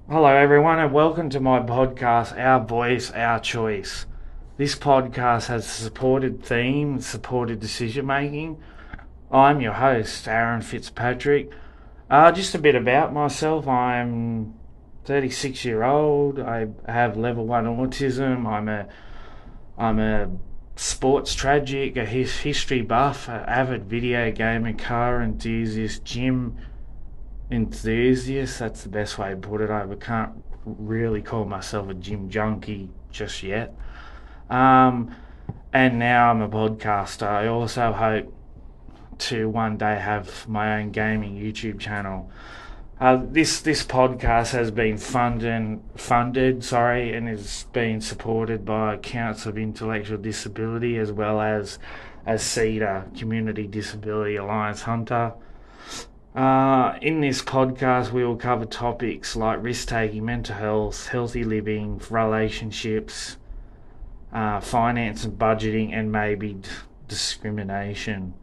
Hello, everyone, and welcome to my podcast, Our Voice, Our Choice. This podcast has a supported theme, supported decision making. I'm your host, Aaron Fitzpatrick. Just a bit about myself. I'm 36-year-old. I have level 1 autism. I'm a sports tragic, a history buff, an avid video gamer, car enthusiast, gym enthusiast. That's the best way to put it. I can't really call myself a gym junkie just yet. Um, and now I'm a podcaster. I also hope to one day have my own gaming YouTube channel. This podcast has been funded, and is being supported by Council of Intellectual Disability as well as CEDA, Community Disability Alliance Hunter. In this podcast, we will cover topics like risk taking, mental health, healthy living, relationships, finance and budgeting, and maybe discrimination.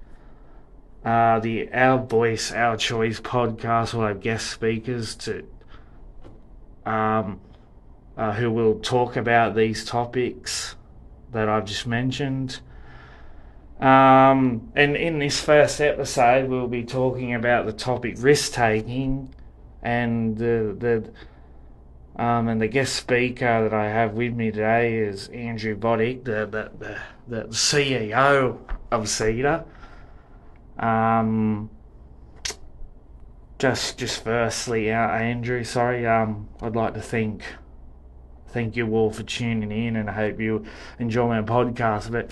The Our Voice, Our Choice podcast will have guest speakers um, who will talk about these topics that I've just mentioned. And in this first episode, we'll be talking about the topic risk taking, and the guest speaker that I have with me today is Andrew Vodic, the CEO of CEDA. Um, just firstly, Andrew, sorry, I'd like to thank you all for tuning in, and I hope you enjoy my podcast. But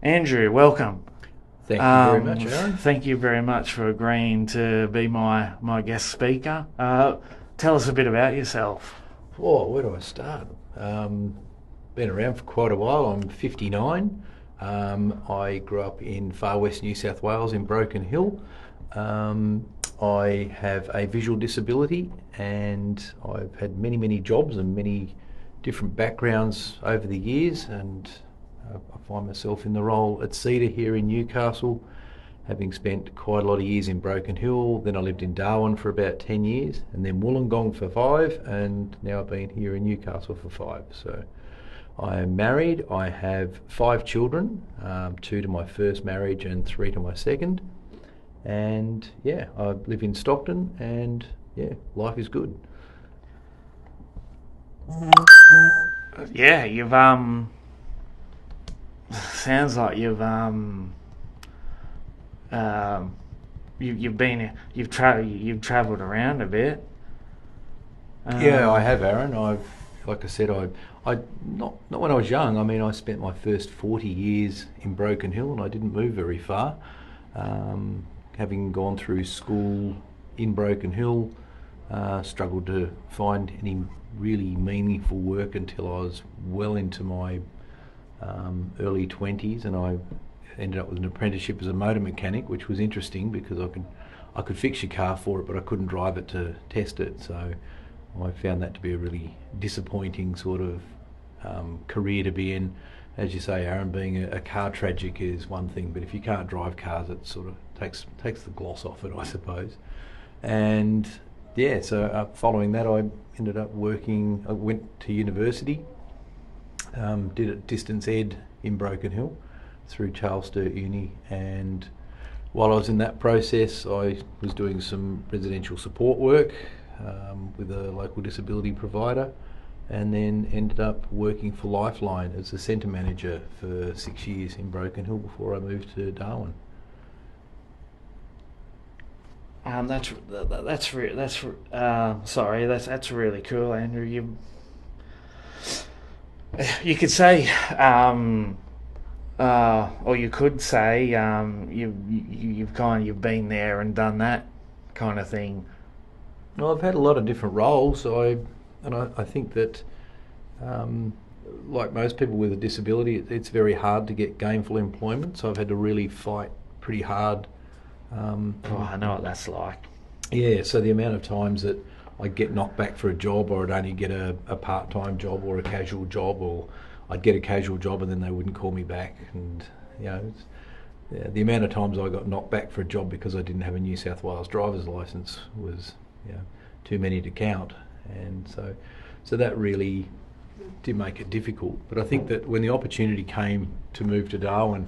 Andrew, welcome. Thank you very much, Aaron. Thank you very much for agreeing to be my guest speaker. Tell us a bit about yourself. Oh, where do I start? Been around for quite a while. I'm 59. I grew up in far west New South Wales in Broken Hill. I have a visual disability, and I've had many jobs and many different backgrounds over the years, and I find myself in the role at CEDA here in Newcastle, having spent quite a lot of years in Broken Hill. Then I lived in Darwin for about 10 years, and then Wollongong for 5, and now I've been here in Newcastle for 5. So I am married. I have 5 children, 2 to my first marriage and 3 to my second. And yeah, I live in Stockton, and yeah, life is good. Yeah, you've sounds like you've travelled around a bit. Yeah, I have, Aaron. Like I said, I not when I was young. I mean, I spent my first 40 years in Broken Hill, and I didn't move very far. Having gone through school in Broken Hill, struggled to find any really meaningful work until I was well into my early 20s, and I ended up with an apprenticeship as a motor mechanic, which was interesting because I could fix your car for it, but I couldn't drive it to test it. So I found that to be a really disappointing sort of career to be in. As you say, Aaron, being a car tragic is one thing, but if you can't drive cars, it sort of takes the gloss off it, I suppose. And yeah, so following that, I ended up working. I went to university, did a distance ed in Broken Hill through Charles Sturt Uni, and while I was in that process, I was doing some residential support work with a local disability provider, and then ended up working for Lifeline as a centre manager for 6 years in Broken Hill before I moved to Darwin. That's really cool, Andrew. You could say, or you could say, you've been there and done that kind of thing. Well, I've had a lot of different roles. I think that, like most people with a disability, it's very hard to get gainful employment. So I've had to really fight pretty hard. I know what that's like. Yeah, so the amount of times that I'd get knocked back for a job, or I'd only get a part-time job or a casual job, or I'd get a casual job and then they wouldn't call me back. And, the amount of times I got knocked back for a job because I didn't have a New South Wales driver's licence was, too many to count, and so that really did make it difficult. But I think that when the opportunity came to move to Darwin,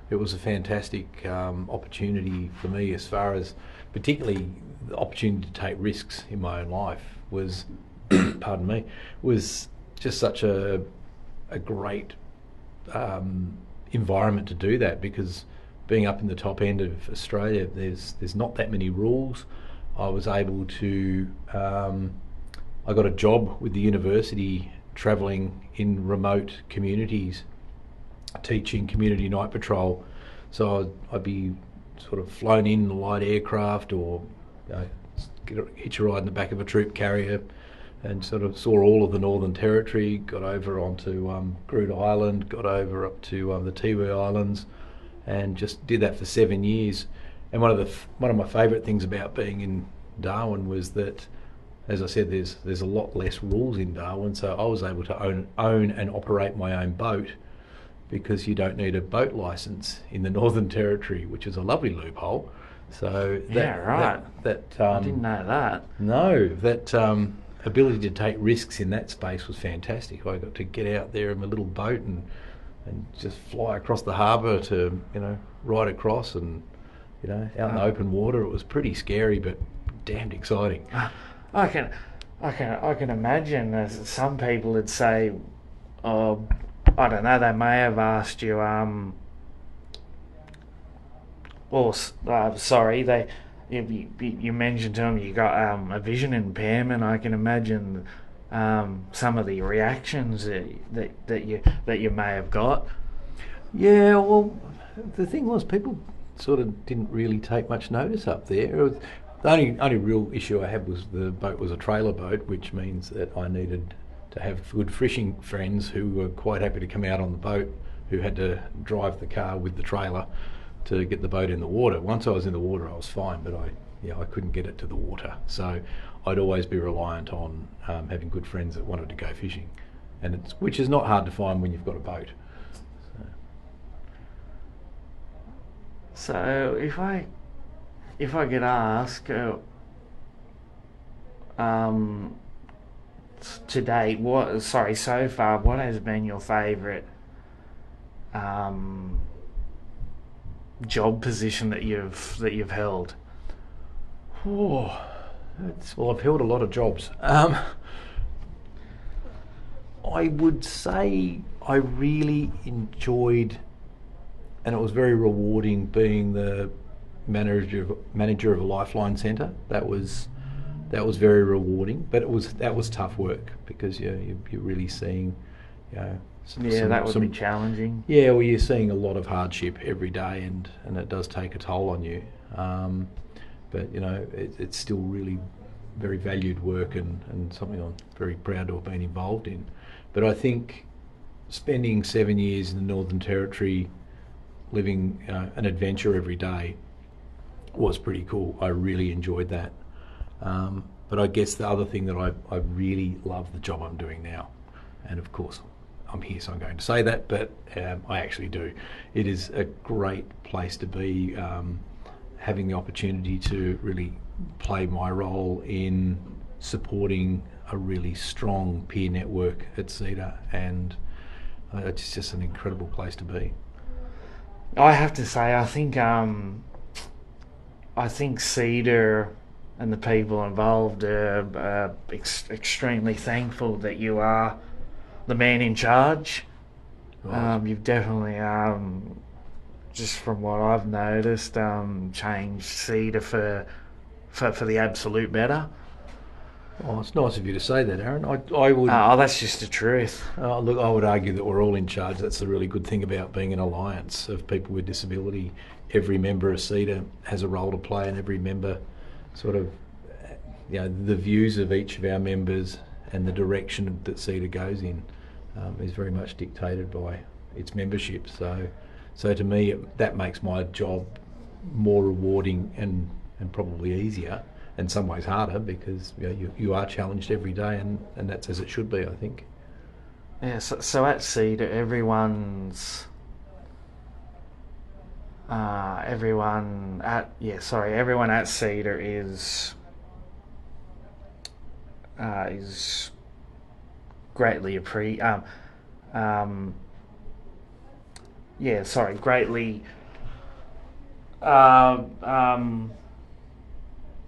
it was a fantastic opportunity for me, as far as particularly the opportunity to take risks in my own life was, pardon me, was just such a great environment to do that, because being up in the top end of Australia, there's not that many rules. I was able to, I got a job with the university travelling in remote communities, teaching community night patrol. So I'd be sort of flown in a light aircraft, or hitch a ride in the back of a troop carrier, and sort of saw all of the Northern Territory, got over onto Groote Island, got over up to the Tiwi Islands, and just did that for 7 years. And one of my favourite things about being in Darwin was that, as I said, there's a lot less rules in Darwin, so I was able to own and operate my own boat, because you don't need a boat licence in the Northern Territory, which is a lovely loophole. So I didn't know that. No, that ability to take risks in that space was fantastic. I got to get out there in my little boat and just fly across the harbour to, ride across and, out in the open water. It was pretty scary, but damned exciting. I can imagine, as some people would say, I don't know, they may have asked you, you mentioned to them you got a vision impairment. I can imagine some of the reactions that you may have got. Yeah, well, the thing was, people sort of didn't really take much notice up there. The only real issue I had was the boat was a trailer boat, which means that I needed to have good fishing friends who were quite happy to come out on the boat, who had to drive the car with the trailer to get the boat in the water. Once I was in the water, I was fine, but I couldn't get it to the water. So I'd always be reliant on having good friends that wanted to go fishing, which is not hard to find when you've got a boat. So if I could ask, to date, so far, what has been your favourite job position that you've held? Well, I've held a lot of jobs. I would say I really enjoyed, and it was very rewarding, being the manager of a Lifeline centre. That was very rewarding, but that was tough work, because you're really seeing, that would be challenging. Yeah, well, you're seeing a lot of hardship every day, and it does take a toll on you. But it's still really very valued work, and something I'm very proud to have been involved in. But I think spending 7 years in the Northern Territory, living an adventure every day, was pretty cool. I really enjoyed that. But I guess the other thing that I really love the job I'm doing now, and of course I'm here, so I'm going to say that, but I actually do. It is a great place to be, having the opportunity to really play my role in supporting a really strong peer network at CDAH, and it's just an incredible place to be. I have to say, I think CDAH and the people involved are extremely thankful that you are the man in charge. Right. You've definitely, just from what I've noticed, changed CDAH for the absolute better. Oh, it's nice of you to say that, Aaron. I would. That's just the truth. Look, I would argue that we're all in charge. That's the really good thing about being an alliance of people with disability. Every member of CDAH has a role to play, and every member sort of, the views of each of our members and the direction that CDAH goes in is very much dictated by its membership. So to me, that makes my job more rewarding and probably easier. In some ways harder, because you are challenged every day, and that's as it should be, I think. Yeah. So at CDAH, everyone at CDAH is is greatly greatly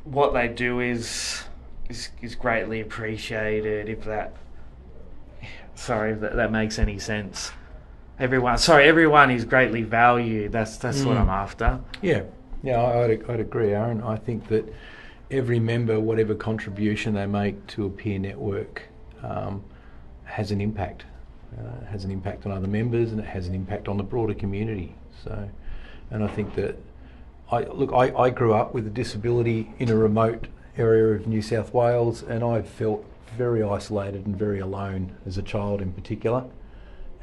what they do is greatly appreciated. If that makes any sense. Everyone is greatly valued. That's what I'm after. Yeah, I'd agree, Aaron. I think that every member, whatever contribution they make to a peer network, has an impact. Has an impact on other members, and it has an impact on the broader community. So, and I think that I grew up with a disability in a remote area of New South Wales, and I felt very isolated and very alone as a child in particular.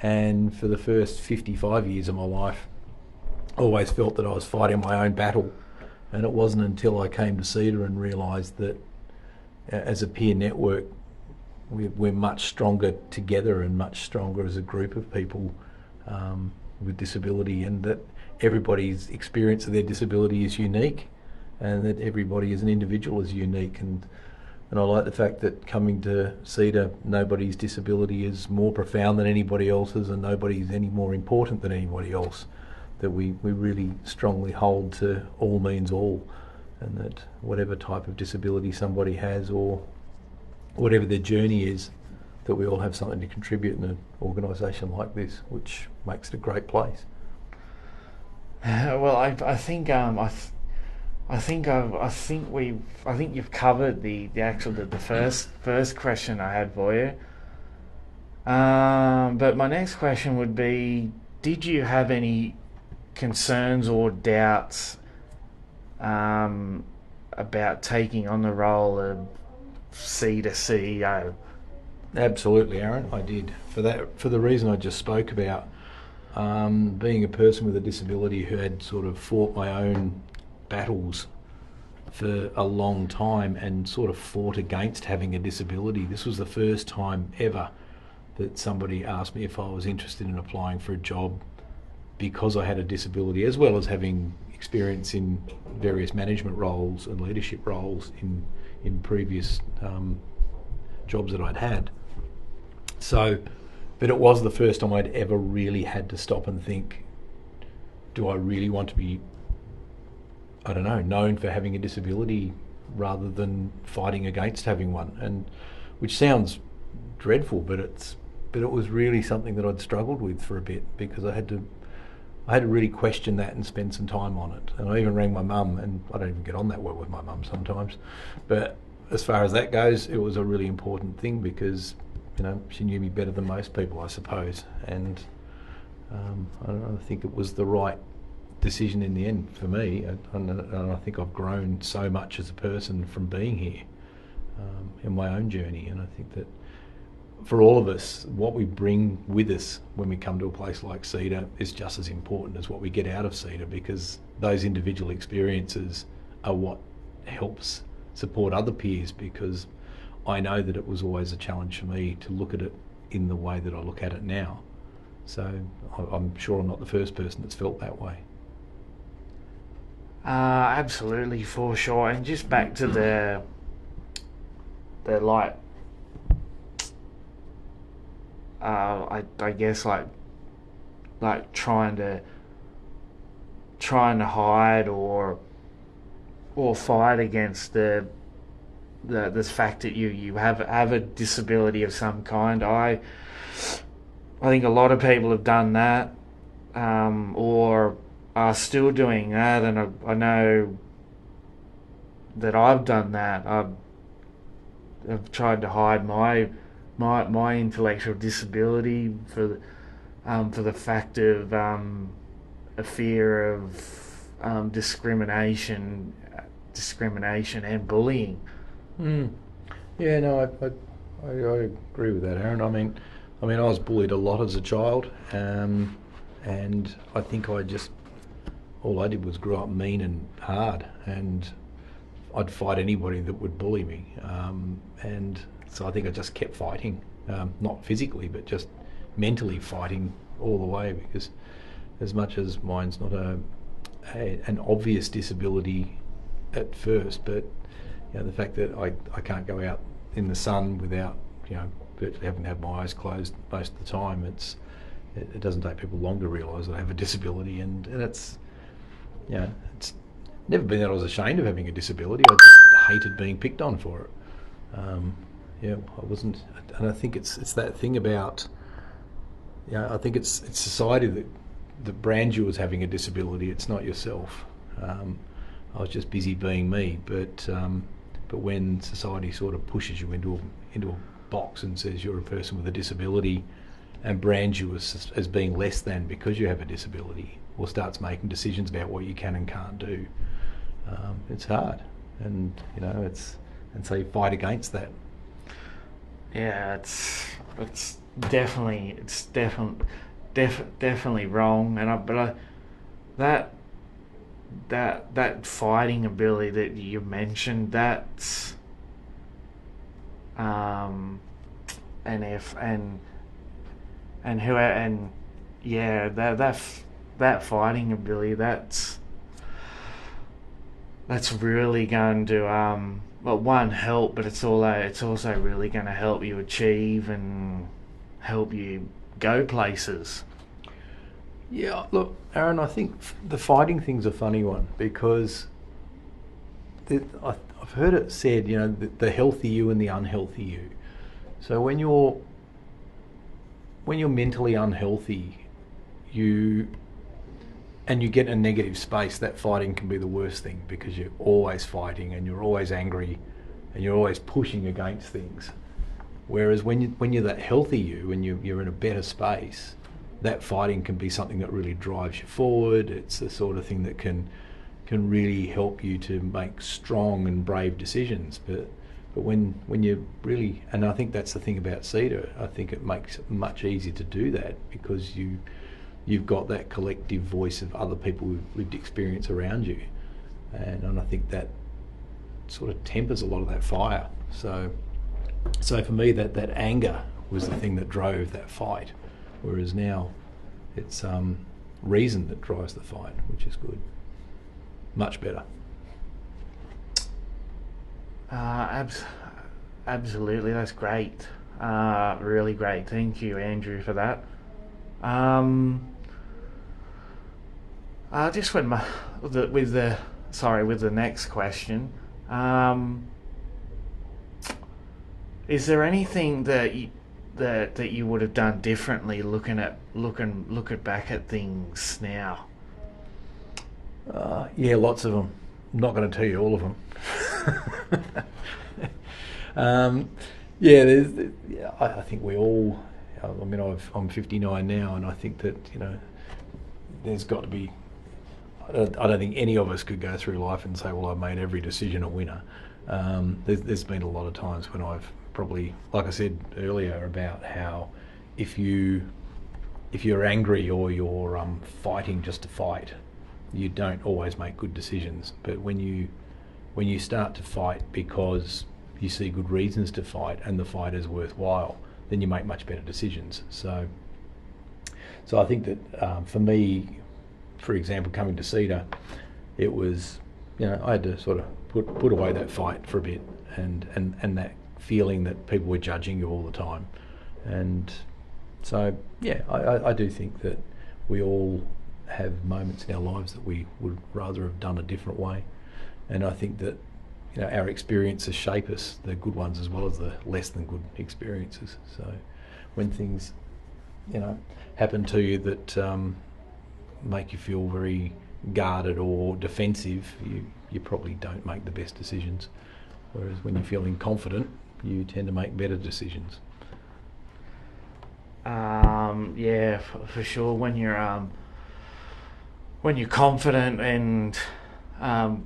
And for the first 55 years of my life, I always felt that I was fighting my own battle. And it wasn't until I came to CEDA and realised that as a peer network, we're much stronger together and much stronger as a group of people with disability, and that everybody's experience of their disability is unique, and that everybody as an individual is unique. And I like the fact that coming to CEDA, nobody's disability is more profound than anybody else's, and nobody's any more important than anybody else. That we really strongly hold to all means all, and that whatever type of disability somebody has or whatever their journey is, that we all have something to contribute in an organisation like this, which makes it a great place. Well, I think you've covered the first question I had for you. But my next question would be: did you have any concerns or doubts about taking on the role of CEDA CEO? Absolutely, Aaron, I did. For the reason I just spoke about, being a person with a disability who had sort of fought my own battles for a long time and sort of fought against having a disability. This was the first time ever that somebody asked me if I was interested in applying for a job because I had a disability, as well as having experience in various management roles and leadership roles in previous jobs that I'd had. So, but it was the first time I'd ever really had to stop and think, do I really want to be, I don't know, known for having a disability rather than fighting against having one? And which sounds dreadful, but it was really something that I'd struggled with for a bit, because I had to really question that and spend some time on it. And I even rang my mum, and I don't even get on that well with my mum sometimes, but as far as that goes, it was a really important thing, because she knew me better than most people, I suppose, and I think it was the right decision in the end for me, and I think I've grown so much as a person from being here in my own journey. And I think that for all of us, what we bring with us when we come to a place like CEDA is just as important as what we get out of CEDA, because those individual experiences are what helps support other peers, because I know that it was always a challenge for me to look at it in the way that I look at it now. So I'm sure I'm not the first person that's felt that way. Absolutely, for sure. And just back to the like, I guess like trying to hide or fight against the fact that you have a disability of some kind. I think a lot of people have done that, or are still doing that, and I know that I've done that. I've tried to hide my intellectual disability for the fact of a fear of discrimination and bullying. Yeah, no, I agree with that, Aaron. I mean, I was bullied a lot as a child, and I think all I did was grow up mean and hard, and I'd fight anybody that would bully me, and so I think I just kept fighting, not physically, but just mentally fighting all the way, because as much as mine's not an obvious disability at first, but the fact that I can't go out in the sun without, virtually having to have my eyes closed most of the time. It doesn't take people long to realise that I have a disability, and it's never been that I was ashamed of having a disability. I just hated being picked on for it. I wasn't, and I think it's that thing about, I think it's society that brands you as having a disability. It's not yourself. I was just busy being me, but when society sort of pushes you into a box and says you're a person with a disability, and brands you as being less than because you have a disability, or starts making decisions about what you can and can't do, it's hard, and so you fight against that. Yeah, it's definitely wrong, and that fighting ability that you mentioned, that's that fighting ability, that's really going to one, help, but it's also really going to help you achieve and help you go places. Yeah, look, Aaron, I think the fighting thing's a funny one, because I've heard it said, the healthy you and the unhealthy you. So when you're mentally unhealthy, you get in a negative space, that fighting can be the worst thing, because you're always fighting and you're always angry and you're always pushing against things. Whereas when you're that healthy you and you're in a better space, that fighting can be something that really drives you forward. It's the sort of thing that can really help you to make strong and brave decisions. But when you really, and I think that's the thing about CEDA, I think it makes it much easier to do that, because you've got that collective voice of other people with lived experience around you, and I think that sort of tempers a lot of that fire. So for me, that anger was the thing that drove that fight, whereas now it's reason that drives the fight, which is good, much better. Absolutely, that's great. Really great. Thank you, Andrew, for that. Just with the next question. Is there anything that you would have done differently looking back at things now? Yeah, lots of them. I'm not going to tell you all of them. I think we all. I'm 59 now, and I think that there's got to be. I don't think any of us could go through life and say, well, I've made every decision a winner. There's been a lot of times when I've probably, like I said earlier, about how if you're angry or you're fighting just to fight, you don't always make good decisions. But when you start to fight because you see good reasons to fight and the fight is worthwhile, then you make much better decisions. So I think that for me, for example, coming to CEDA, it was, I had to sort of put away that fight for a bit, and that feeling that people were judging you all the time. And so, I do think that we all have moments in our lives that we would rather have done a different way. And I think that, our experiences shape us, the good ones as well as the less than good experiences. So when things, happen to you that make you feel very guarded or defensive, you probably don't make the best decisions. Whereas when you're feeling confident, you tend to make better decisions. For sure. When you're confident and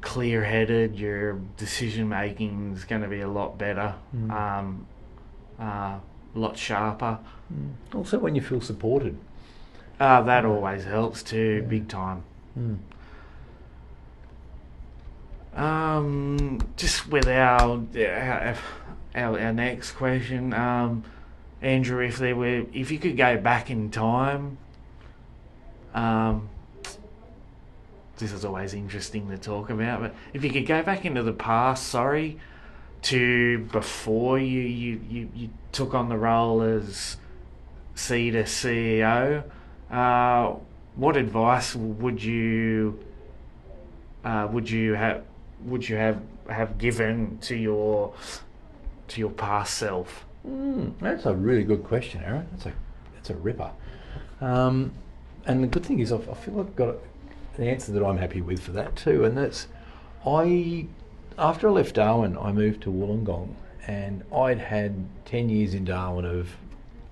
clear-headed, your decision making is going to be a lot better, a lot sharper. Also, when you feel supported. That always helps too, big time. Just with our next question, Andrew, if you could go back in time, this is always interesting to talk about, but if you could go back into the past, to before you took on the role as CDAH CEO. What advice would you have given to your past self? That's a really good question, Aaron. That's a ripper. And the good thing is, I feel like I've got an answer that I'm happy with for that too. And that's, after I left Darwin, I moved to Wollongong, and I'd had 10 years in Darwin of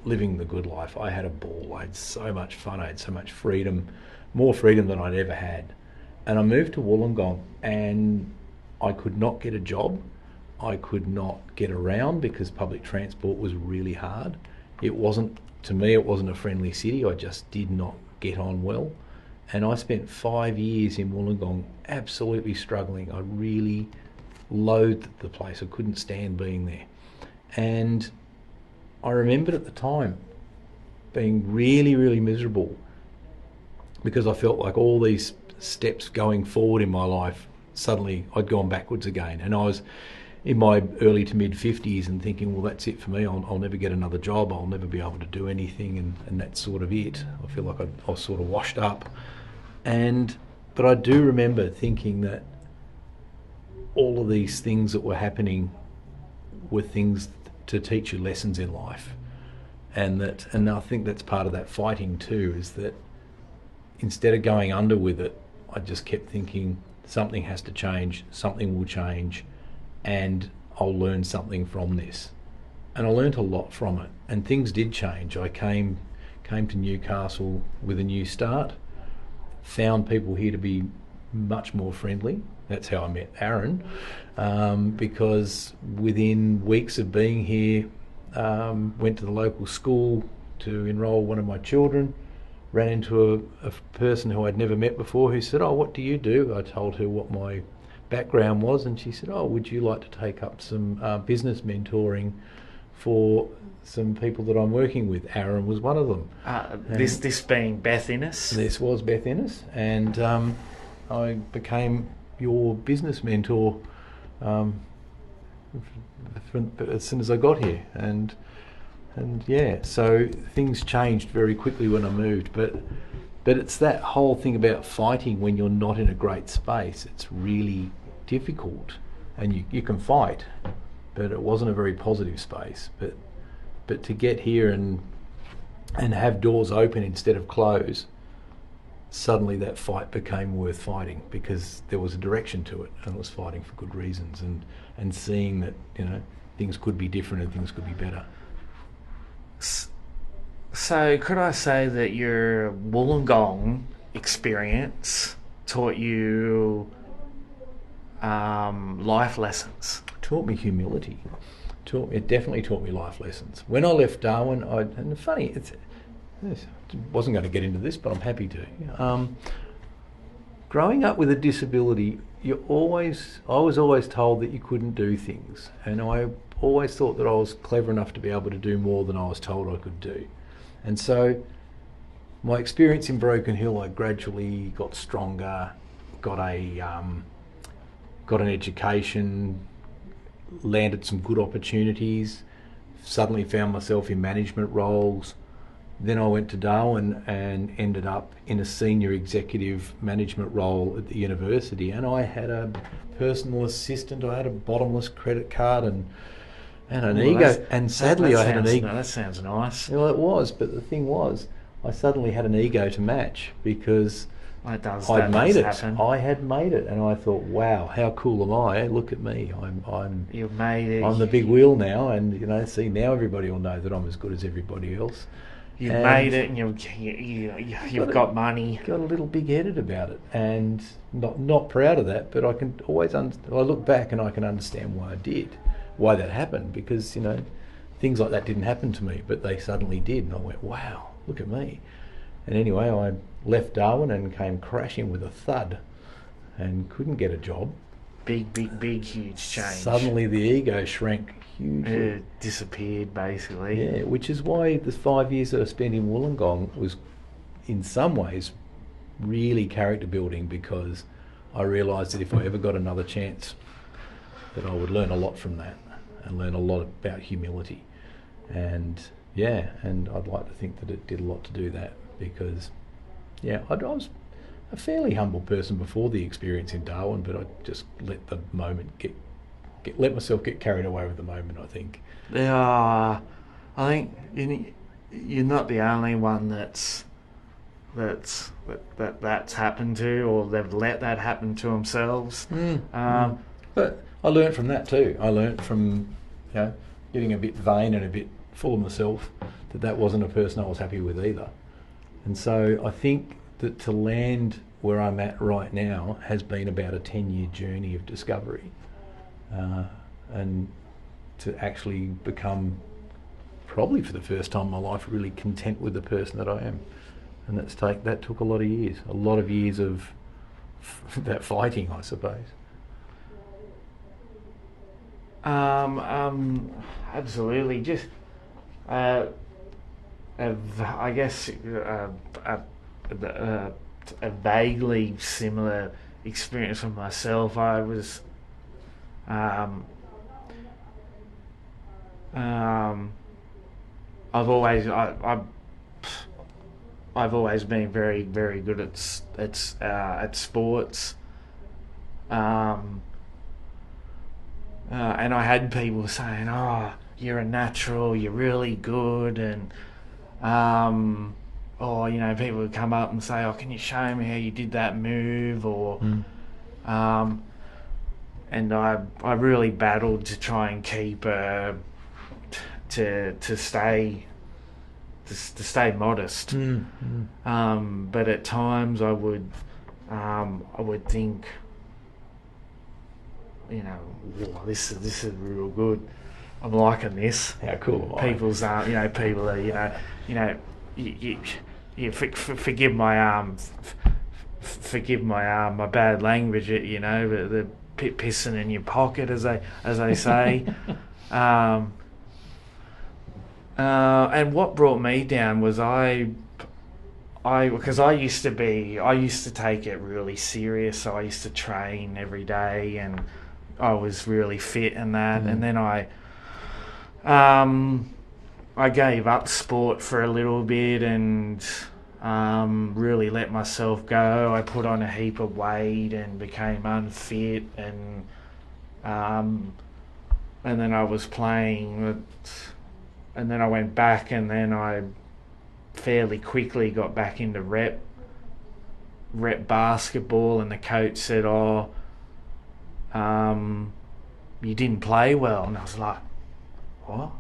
living the good life. I had a ball. I had so much fun. I had so much freedom, more freedom than I'd ever had. And I moved to Wollongong, and I could not get a job. I could not get around because public transport was really hard. To me, it wasn't a friendly city. I just did not get on well. And I spent 5 years in Wollongong absolutely struggling. I really loathed the place. I couldn't stand being there. And I remembered at the time being really, really miserable because I felt like all these steps going forward in my life, suddenly I'd gone backwards again. And I was in my early to mid 50s and thinking, well, that's it for me. I'll never get another job. I'll never be able to do anything. And that's sort of it. I feel like I was sort of washed up. But I do remember thinking that all of these things that were happening were things to teach you lessons in life. And I think that's part of that fighting too, is that instead of going under with it, I just kept thinking something has to change, something will change, and I'll learn something from this. And I learnt a lot from it, and things did change. I came to Newcastle with a new start, found people here to be much more friendly. That's how I met Aaron, because within weeks of being here, went to the local school to enrol one of my children, ran into a person who I'd never met before who said, "Oh, what do you do?" I told her what my background was, and she said, "Oh, would you like to take up some business mentoring for some people that I'm working with?" Aaron was one of them. This being Beth Innes? This was Beth Innes, and I became your business mentor as soon as I got here, and yeah, so things changed very quickly when I moved, but it's that whole thing about fighting when you're not in a great space. It's really difficult, and you can fight, but it wasn't a very positive space. But to get here and have doors open instead of close, suddenly that fight became worth fighting because there was a direction to it, and it was fighting for good reasons, and seeing that, you know, things could be different and things could be better. So could I say that your Wollongong experience taught you life lessons? Taught me humility. It definitely taught me life lessons. When I left Darwin, and funny, I wasn't going to get into this, but I'm happy to. Growing up with a disability, I was always told that you couldn't do things, and I always thought that I was clever enough to be able to do more than I was told I could do. And so my experience in Broken Hill, I gradually got stronger, got an education, landed some good opportunities, suddenly found myself in management roles. Then I went to Darwin and ended up in a senior executive management role at the university, and I had a personal assistant, I had a bottomless credit card and an ego, and sadly I had an ego. That sounds nice. Well, it was, but the thing was, I suddenly had an ego to match because I had made it, and I thought, wow, how cool am I? Look at me, You've made it. I'm the big wheel now, and see, now everybody will know that I'm as good as everybody else. You've made it, and you've got money. Got a little big-headed about it, and not proud of that. But I can always I look back and I can understand why that happened, because things like that didn't happen to me, but they suddenly did, and I went, wow, look at me. And anyway, I left Darwin and came crashing with a thud, and couldn't get a job. Big, huge change. Suddenly the ego shrank hugely. It disappeared, basically. Yeah, which is why the 5 years that I spent in Wollongong was, in some ways, really character building, because I realised that if I ever got another chance that I would learn a lot from that and learn a lot about humility. And and I'd like to think that it did a lot to do that, because I was a fairly humble person before the experience in Darwin, but I just let the moment let myself get carried away with the moment, I think. I think you're not the only one that's happened to, or they've let that happen to themselves. But I learnt from that too. I learnt from getting a bit vain and a bit full of myself, that wasn't a person I was happy with either. And so I think that to land where I'm at right now has been about a 10-year journey of discovery, and to actually become, probably for the first time in my life, really content with the person that I am. And that took a lot of years of that fighting, I suppose. Absolutely. Just I guess a vaguely similar experience for myself. I was I've always been very, very good at sports, and I had people saying, "Oh, you're a natural, you're really good," and people would come up and say, "Oh, can you show me how you did that move?" Or and I really battled to try and keep to stay modest. But at times I would think, this is real good. I'm liking this. How cool! People's people are forgive my my bad language. The pissing in your pocket, as they say. And what brought me down was because I used to take it really serious. So I used to train every day, and I was really fit and that. And then I gave up sport for a little bit and really let myself go. I put on a heap of weight and became unfit, and then I was playing. And then I went back, and then I fairly quickly got back into rep basketball, and the coach said, "Oh, you didn't play well." And I was like, "What?"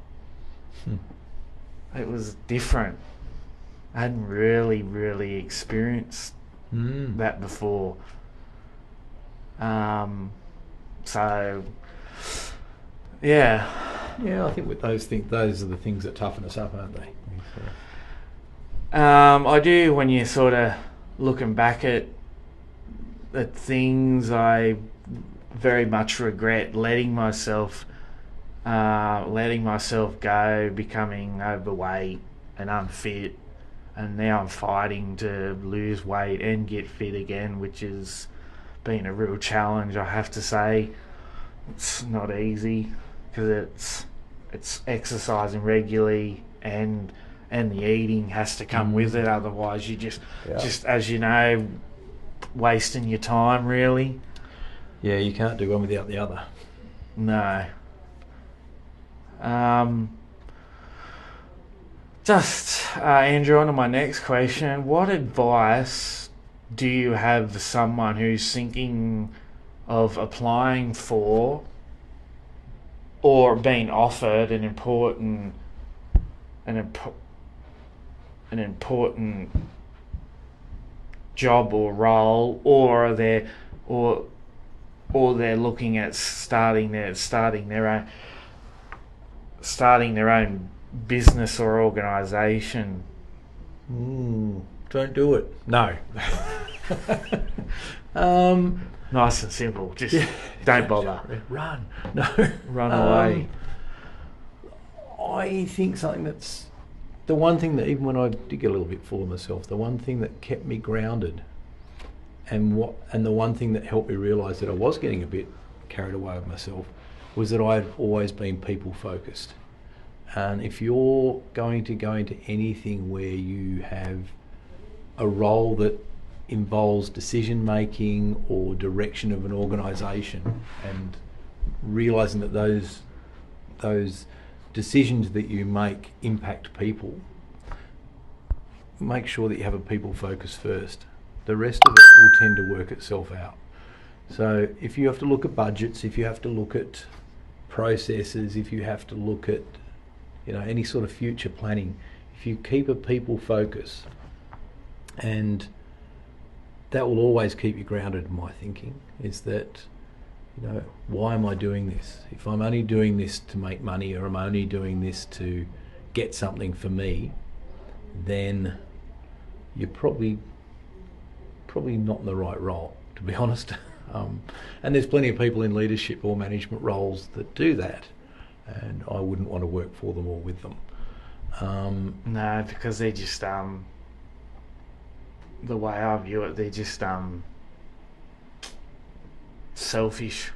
It was different. I hadn't really experienced that before. So, yeah. Yeah, I think with those are the things that toughen us up, aren't they? I do, when you're sort of looking back at things, I very much regret letting myself go, becoming overweight and unfit, and now I'm fighting to lose weight and get fit again, which has been a real challenge, I have to say. It's not easy, because it's exercising regularly, and the eating has to come with it. Otherwise, you just as you know, wasting your time, really. Yeah, you can't do one without the other. No. Andrew, on to my next question. What advice do you have for someone who's thinking of applying for or being offered an important job or role, or they're looking at starting their own business or organisation? Don't do it. No. Nice and simple. Just don't bother. Run. No. Run away. I think something that's the one thing that, even when I did get a little bit full of myself, the one thing that kept me grounded, and the one thing that helped me realise that I was getting a bit carried away with myself, was that I've always been people focused. And if you're going to go into anything where you have a role that involves decision making or direction of an organisation, and realising that those decisions that you make impact people, make sure that you have a people focus first. The rest of it will tend to work itself out. So if you have to look at budgets, if you have to look at processes, if you have to look at any sort of future planning, if you keep a people focus, and that will always keep you grounded in my thinking, is that, why am I doing this? If I'm only doing this to make money, or I'm only doing this to get something for me, then you're probably not in the right role, to be honest. And there's plenty of people in leadership or management roles that do that, and I wouldn't want to work for them or with them. No, because they're just the way I view it, they're just selfish.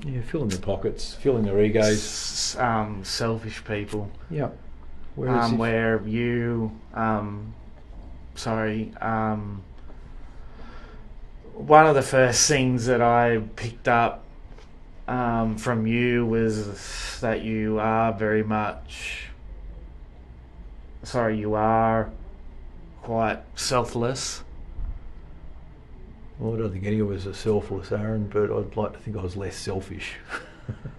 Yeah, filling their pockets, filling their egos. Selfish people. Yeah. Where you, one of the first things that I picked up from you was that you are quite selfless. Well, I don't think any of us are selfless, Aaron, but I'd like to think I was less selfish.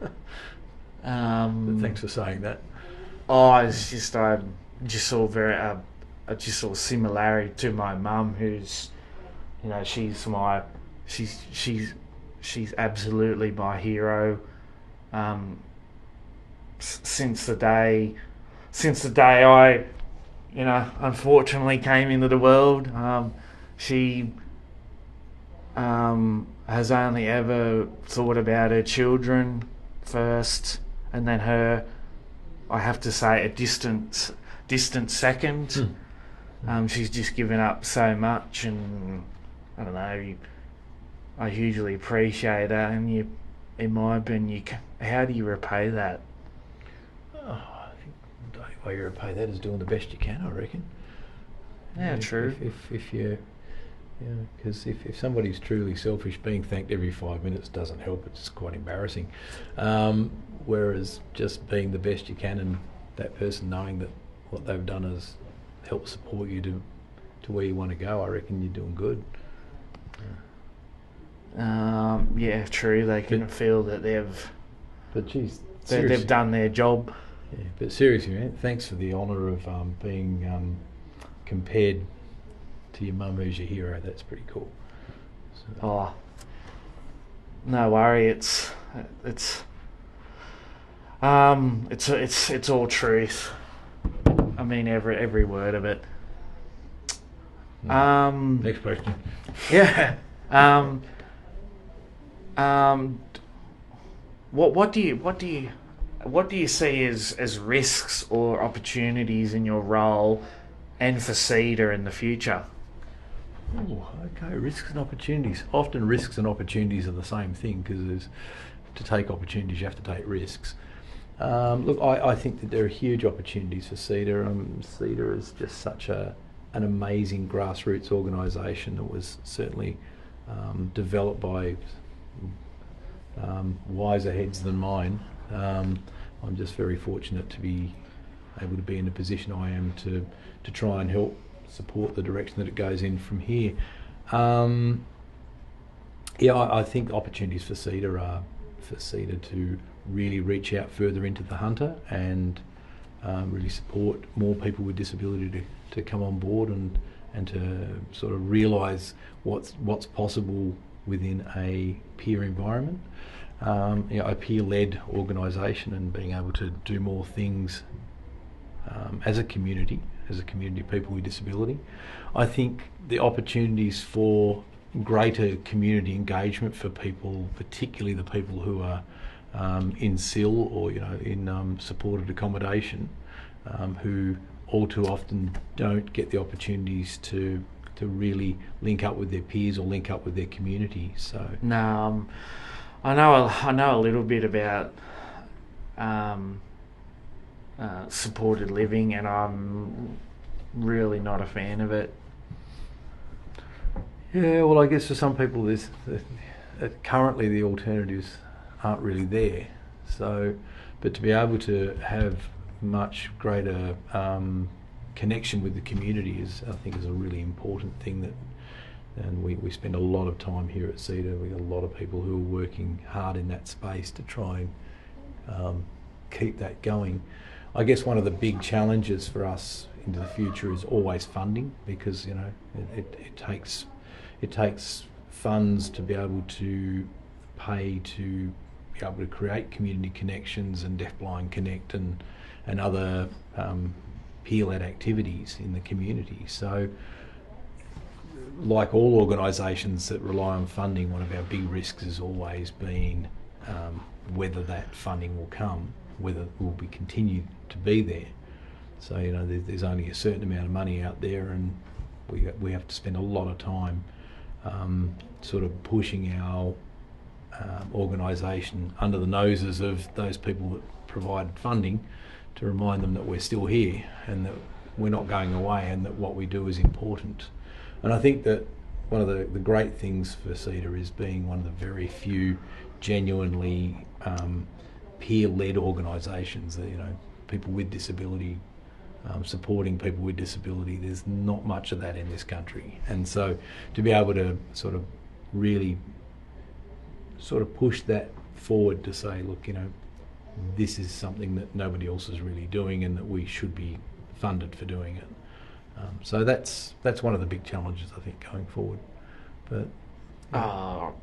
But thanks for saying that. I just saw similarity to my mum, who's, she's absolutely my hero. Since the day I, unfortunately came into the world, she has only ever thought about her children first, and then her, I have to say, a distant second. She's just given up so much, and I don't know, I hugely appreciate that. And in my opinion, how do you repay that? I think the only way you repay that is doing the best you can, I reckon. Yeah, true. If you, because if somebody's truly selfish, being thanked every 5 minutes doesn't help. It's quite embarrassing. Whereas just being the best you can, and that person knowing that what they've done has helped support you to where you want to go, I reckon you're doing good. Yeah, true. They can feel that they've done their job. Yeah, but seriously, man, thanks for the honour of being compared to your mum, who's your hero. That's pretty cool. So. No worry. It's all truth. I mean, every word of it. Next question. Yeah. What do you see as risks or opportunities in your role and for CEDA in the future? Oh, okay. Risks and opportunities. Often risks and opportunities are the same thing, because to take opportunities you have to take risks. Look, I think that there are huge opportunities for CEDA. CEDA is just such an amazing grassroots organisation that was certainly developed by wiser heads than mine. I'm just very fortunate to be able to be in the position I am to try and help support the direction that it goes in from here. I think opportunities for CEDA are for CEDA to really reach out further into the hunter and really support more people with disability to come on board and to sort of realise what's possible within a peer environment, a peer-led organisation, and being able to do more things as a community of people with disability. I think the opportunities for greater community engagement for people, particularly the people who are in SIL or in supported accommodation, who all too often don't get the opportunities to really link up with their peers or link up with their community. So no, I know a little bit about supported living, and I'm really not a fan of it. Yeah, well, I guess for some people, currently the alternatives aren't really there. So, but to be able to have much greater connection with the community I think is a really important thing and we spend a lot of time here at CEDA. We've got a lot of people who are working hard in that space to try and keep that going. I guess one of the big challenges for us into the future is always funding, because it takes funds to be able to pay to be able to create community connections and Deafblind Connect and other peer-led activities in the community. So, like all organisations that rely on funding, one of our big risks has always been whether that funding will come, whether it will be continued to be there. So there's only a certain amount of money out there, and we have to spend a lot of time sort of pushing our organisation under the noses of those people that provide funding, to remind them that we're still here and that we're not going away and that what we do is important. And I think that one of the great things for CEDA is being one of the very few genuinely peer-led organisations that, people with disability, supporting people with disability. There's not much of that in this country. And so to be able to sort of really sort of push that forward to say, look, this is something that nobody else is really doing and that we should be funded for doing it. So that's one of the big challenges, I think, going forward. But all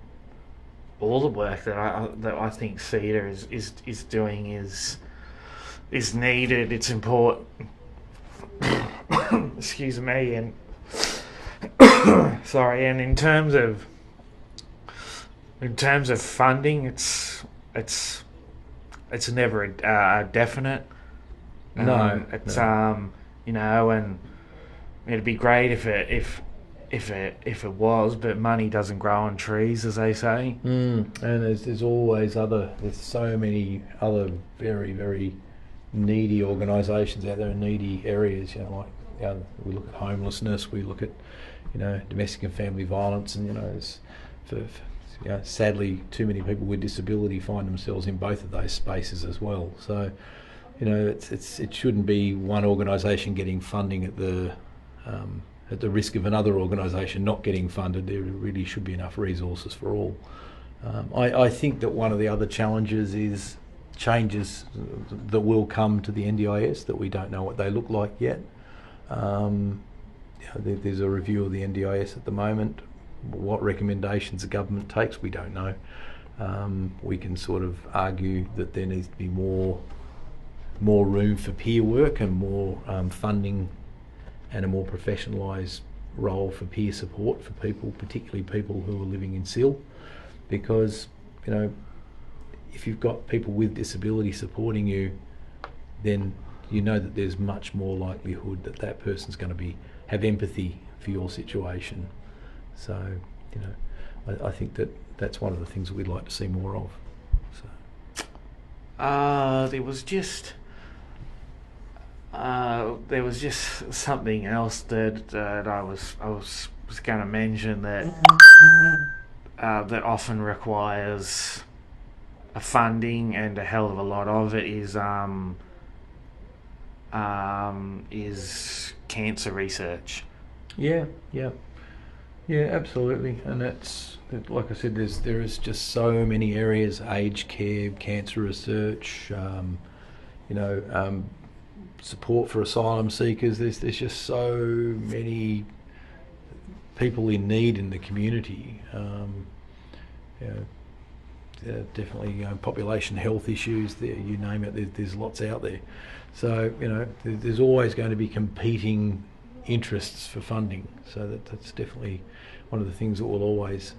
the work that I think CEDA is doing is needed. It's important. Excuse me, and sorry. And in terms of funding, it's never a definite. No. And it'd be great if it was, but money doesn't grow on trees, as they say. And there's always there's so many other very, very needy organisations out there in needy areas. We look at homelessness, we look at domestic and family violence, and sadly too many people with disability find themselves in both of those spaces as well. So it shouldn't be one organisation getting funding at the risk of another organisation not getting funded. There really should be enough resources for all. I think that one of the other challenges is changes that will come to the NDIS that we don't know what they look like yet. There's a review of the NDIS at the moment. What recommendations the government takes, we don't know. We can sort of argue that there needs to be more room for peer work and more funding and a more professionalised role for peer support for people, particularly people who are living in SIL, because if you've got people with disability supporting you, then that there's much more likelihood that that person's going to have empathy for your situation. So I think that's one of the things that we'd like to see more of. So there was just something else that I was going to mention that often requires a funding, and a hell of a lot of it is cancer research. Yeah, absolutely. And like I said, there is just so many areas: aged care, cancer research, support for asylum seekers. There's just so many people in need in the community. Definitely population health issues. There, you name it. There's lots out there. So there's always going to be competing interests for funding. So that's definitely one of the things that will always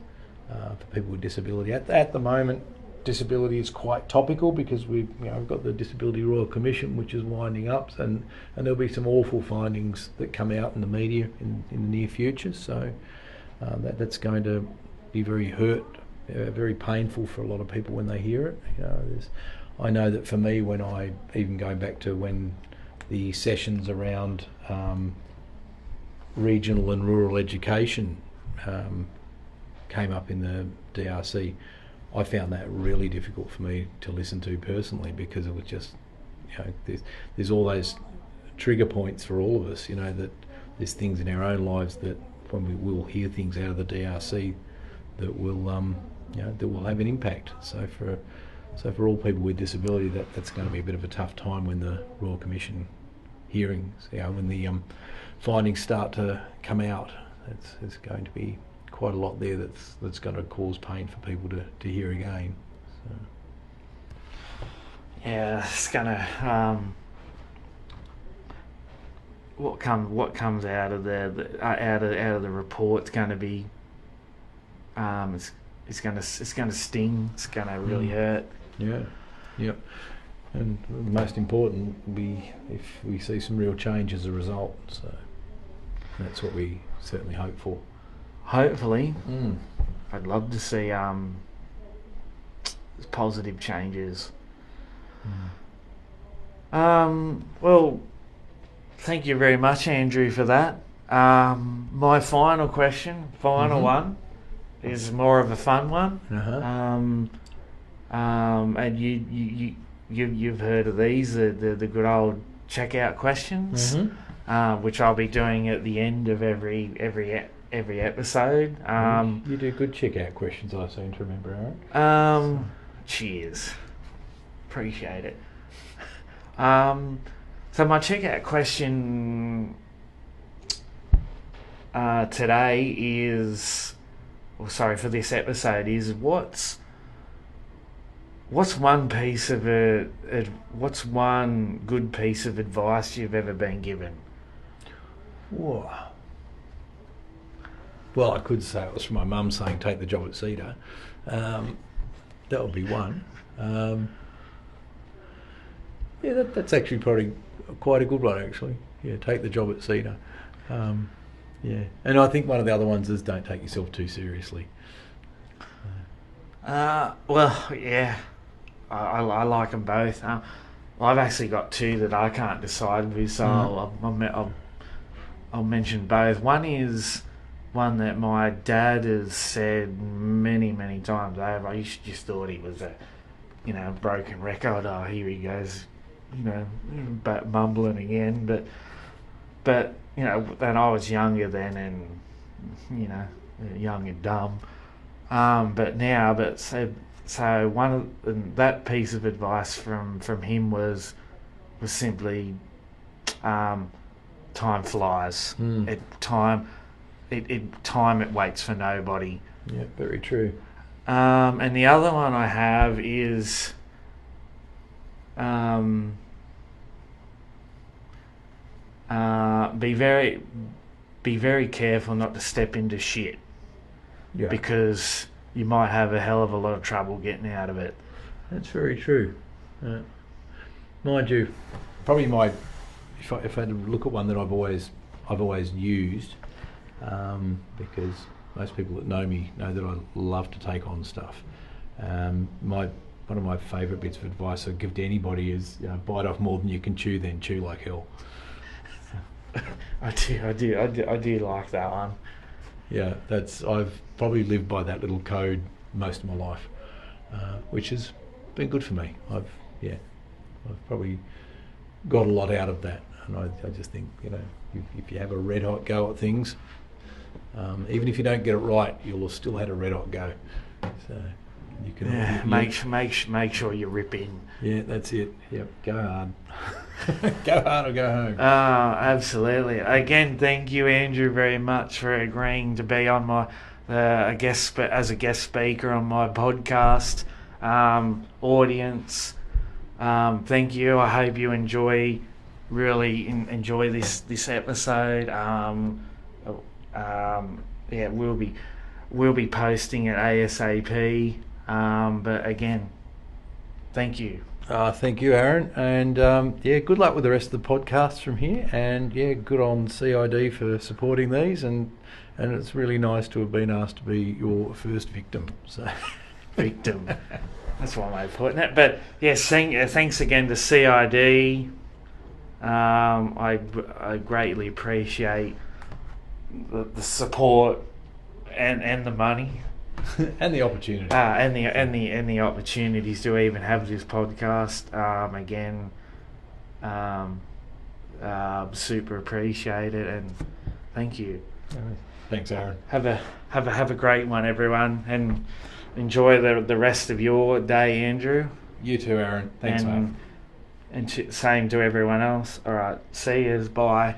for people with disability. At the moment, disability is quite topical because we've got the Disability Royal Commission, which is winding up, and there'll be some awful findings that come out in the media in the near future. So that's going to be very very painful for a lot of people when they hear it. I know that for me, when I, even going back to when the sessions around regional and rural education came up in the DRC, I found that really difficult for me to listen to personally, because it was just, there's all those trigger points for all of us, that there's things in our own lives that when we will hear things out of the DRC that will that will have an impact. So for all people with disability, that's going to be a bit of a tough time when the Royal Commission hearings, when the findings start to come out. It's going to be quite a lot there that's going to cause pain for people to hear again. So. Yeah, it's gonna. What comes out of out of the report's going to be. It's going to sting. It's going to really hurt. Yeah. Yep. And the most important will be if we see some real change as a result. So that's what we certainly hope for. Hopefully. I'd love to see positive changes. Well, thank you very much, Andrew, for that. My final question, one, is more of a fun one. And you've heard of these, the good old checkout questions, which I'll be doing at the end of every episode. You do good checkout questions, I seem to remember, Aaron. Cheers. Appreciate it. So my checkout question today is, for this episode is, what's one good piece of advice you've ever been given? Whoa. Well, I could say it was from my mum saying, take the job at CDAH. That would be one. That's actually probably quite a good one, actually. Yeah, take the job at CDAH. And I think one of the other ones is don't take yourself too seriously. Well, yeah, I like them both. I've actually got two that I can't decide with, so I'll mention both. One is one that my dad has said many, many times over. I just thought he was a, broken record. Oh, here he goes, but mumbling again. But then I was younger then, and young and dumb. So one of that piece of advice from him was simply, time flies. It waits for nobody. Yeah, very true. And the other one I have is, be very careful not to step into shit. Yeah. Because you might have a hell of a lot of trouble getting out of it. That's very true. Mind you, probably if I had to look at one that I've always used, because most people that know me know that I love to take on stuff. One of my favourite bits of advice I give to anybody is, bite off more than you can chew, then chew like hell. I do like that one. Yeah, I've probably lived by that little code most of my life, which has been good for me. I've probably got a lot out of that, and I just think, if you have a red hot go at things, even if you don't get it right, you'll have still had a red hot go. So you can make sure you rip in. Yeah, that's it. Yep, go hard. Go hard or go home. Absolutely. Again, thank you, Andrew, very much for agreeing to be on my as a guest speaker on my podcast. Audience, thank you. I hope you enjoy this episode. We'll be posting it ASAP. But again, thank you. Thank you, Aaron, and good luck with the rest of the podcasts from here, and good on CID for supporting these, and it's really nice to have been asked to be your first victim. So, victim. That's one way of putting it. But yes, thanks again to CID. I greatly appreciate the support and the money and the opportunity and the opportunities to even have this podcast. Super appreciate it, and thank you. Thanks, Aaron. Have a great one, everyone, and enjoy the rest of your day, Andrew. You too, Aaron. Thanks, man. And same to everyone else. All right, see yous. Bye.